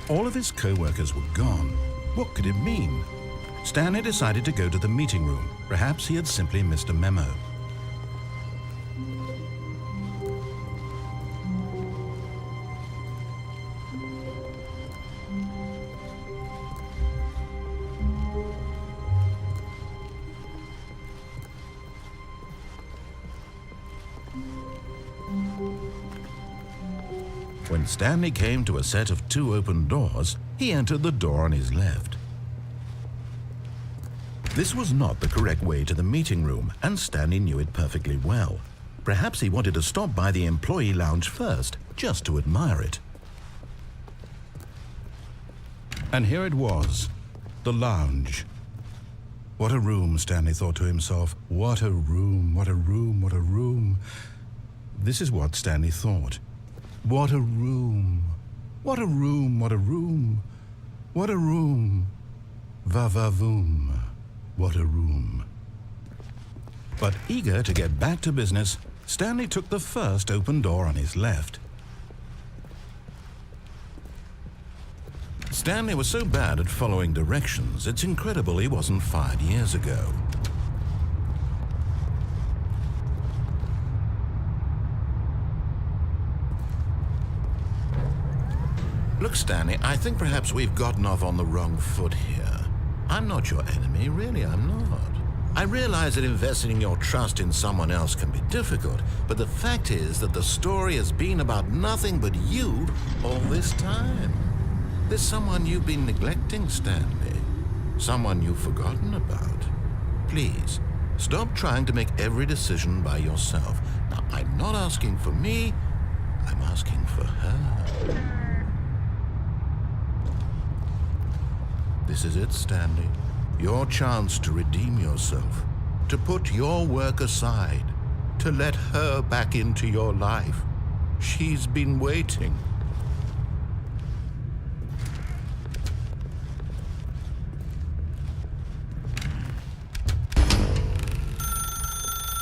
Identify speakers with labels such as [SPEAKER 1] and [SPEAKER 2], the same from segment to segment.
[SPEAKER 1] All of his co-workers were gone. What could it mean? Stanley decided to go to the meeting room. Perhaps he had simply missed a memo. When Stanley came to a set of 2 open doors, he entered the door on his left. This was not the correct way to the meeting room, and Stanley knew it perfectly well. Perhaps he wanted to stop by the employee lounge first, just to admire it. And here it was, the lounge. What a room, Stanley thought to himself. What a room, what a room, what a room. This is what Stanley thought. What a room, what a room, what a room, what a room, va-va-voom, what a room. But eager to get back to business, Stanley took the first open door on his left. Stanley was so bad at following directions, it's incredible he wasn't fired years ago. Look, Stanley, I think perhaps we've gotten off on the wrong foot here. I'm not your enemy, really, I'm not. I realize that investing your trust in someone else can be difficult, but the fact is that the story has been about nothing but you all this time. There's someone you've been neglecting, Stanley. Someone you've forgotten about. Please, stop trying to make every decision by yourself. Now, I'm not asking for me, I'm asking for her. This is it, Stanley. Your chance to redeem yourself, to put your work aside, to let her back into your life. She's been waiting.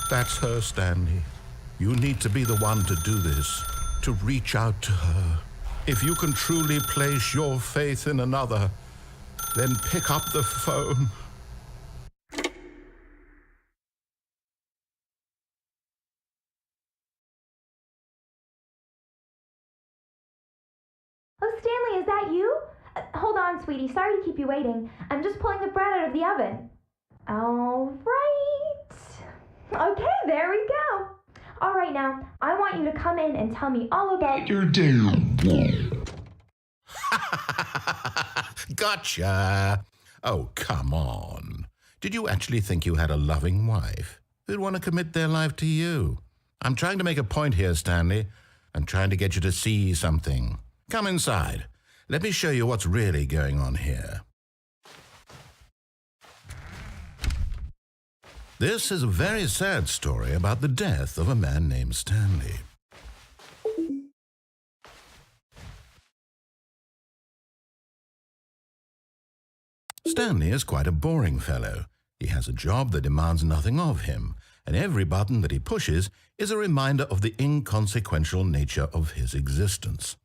[SPEAKER 1] That's her, Stanley. You need to be the one to do this, to reach out to her. If you can truly place your faith in another, then pick up the phone.
[SPEAKER 2] Oh, Stanley, is that you? Hold on, sweetie. Sorry to keep you waiting. I'm just pulling the bread out of the oven. All right. Okay, there we go. All right, now, I want you to come in and tell me all about
[SPEAKER 3] your day.
[SPEAKER 1] Gotcha. Oh, come on. Did you actually think you had a loving wife who'd want to commit their life to you? I'm trying to make a point here, Stanley. I'm trying to get you to see something. Come inside. Let me show you what's really going on here. This is a very sad story about the death of a man named Stanley. Stanley is quite a boring fellow. He has a job that demands nothing of him, and every button that he pushes is a reminder of the inconsequential nature of his existence.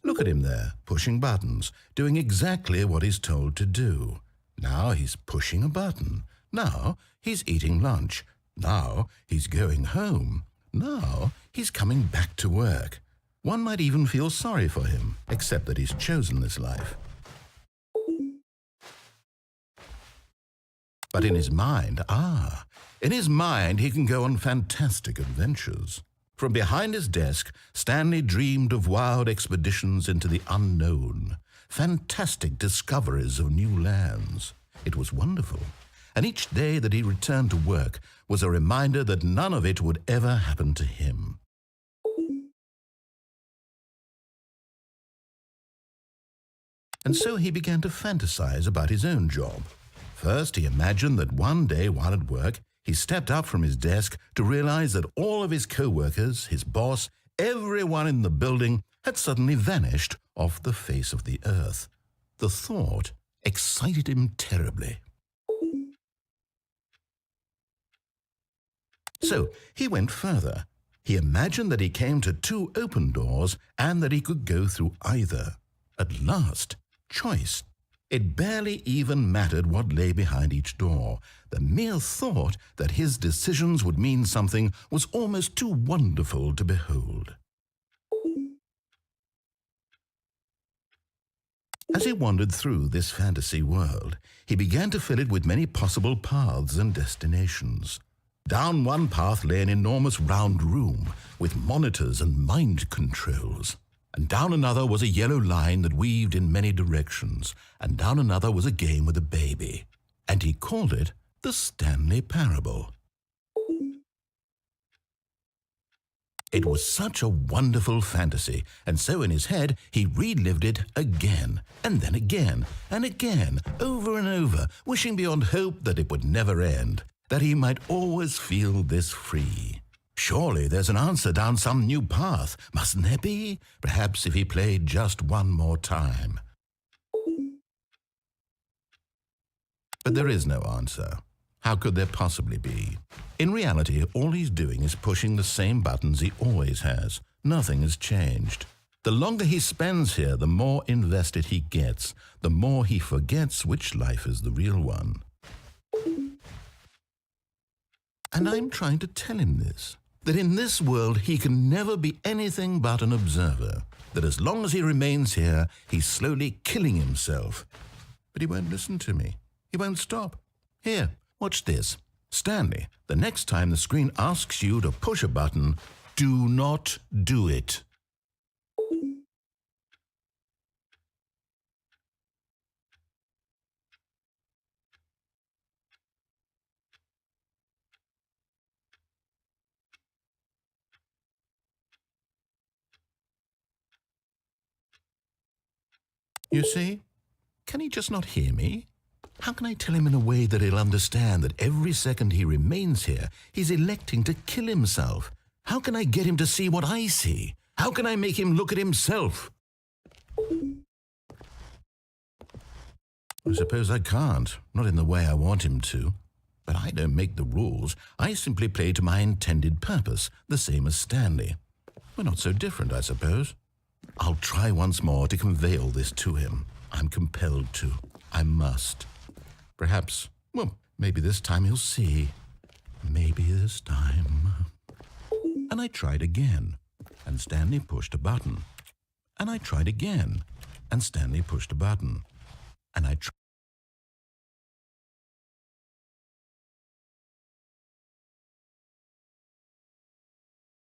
[SPEAKER 1] Look at him there, pushing buttons, doing exactly what he's told to do. Now he's pushing a button. Now he's eating lunch. Now he's going home. Now he's coming back to work. One might even feel sorry for him, except that he's chosen this life. But in his mind, he can go on fantastic adventures. From behind his desk, Stanley dreamed of wild expeditions into the unknown, fantastic discoveries of new lands. It was wonderful, and each day that he returned to work was a reminder that none of it would ever happen to him. And so he began to fantasize about his own job. First, he imagined that one day while at work, he stepped up from his desk to realize that all of his co-workers, his boss, everyone in the building had suddenly vanished off the face of the earth. The thought excited him terribly. So he went further. He imagined that he came to two open doors and that he could go through either. At last, choice. It barely even mattered what lay behind each door. The mere thought that his decisions would mean something was almost too wonderful to behold. As he wandered through this fantasy world, he began to fill it with many possible paths and destinations. Down one path lay an enormous round room with monitors and mind controls. And down another was a yellow line that weaved in many directions, and down another was a game with a baby. And he called it the Stanley Parable. It was such a wonderful fantasy, and so in his head he relived it again, and then again, and again, over and over, wishing beyond hope that it would never end, that he might always feel this free. Surely there's an answer down some new path, mustn't there be? Perhaps if he played just one more time. But there is no answer. How could there possibly be? In reality, all he's doing is pushing the same buttons he always has. Nothing has changed. The longer he spends here, the more invested he gets, the more he forgets which life is the real one. And I'm trying to tell him this, that in this world he can never be anything but an observer, that as long as he remains here, he's slowly killing himself. But he won't listen to me. He won't stop. Here, watch this. Stanley, the next time the screen asks you to push a button, do not do it. You see? Can he just not hear me? How can I tell him in a way that he'll understand that every second he remains here, he's electing to kill himself? How can I get him to see what I see? How can I make him look at himself? I suppose I can't, not in the way I want him to. But I don't make the rules. I simply play to my intended purpose, the same as Stanley. We're not so different, I suppose. I'll try once more to convey all this to him. I'm compelled to. I must. Perhaps, well, maybe this time he'll see. Maybe this time. And I tried again, and Stanley pushed a button. And I tried again, and Stanley pushed a button. And I tried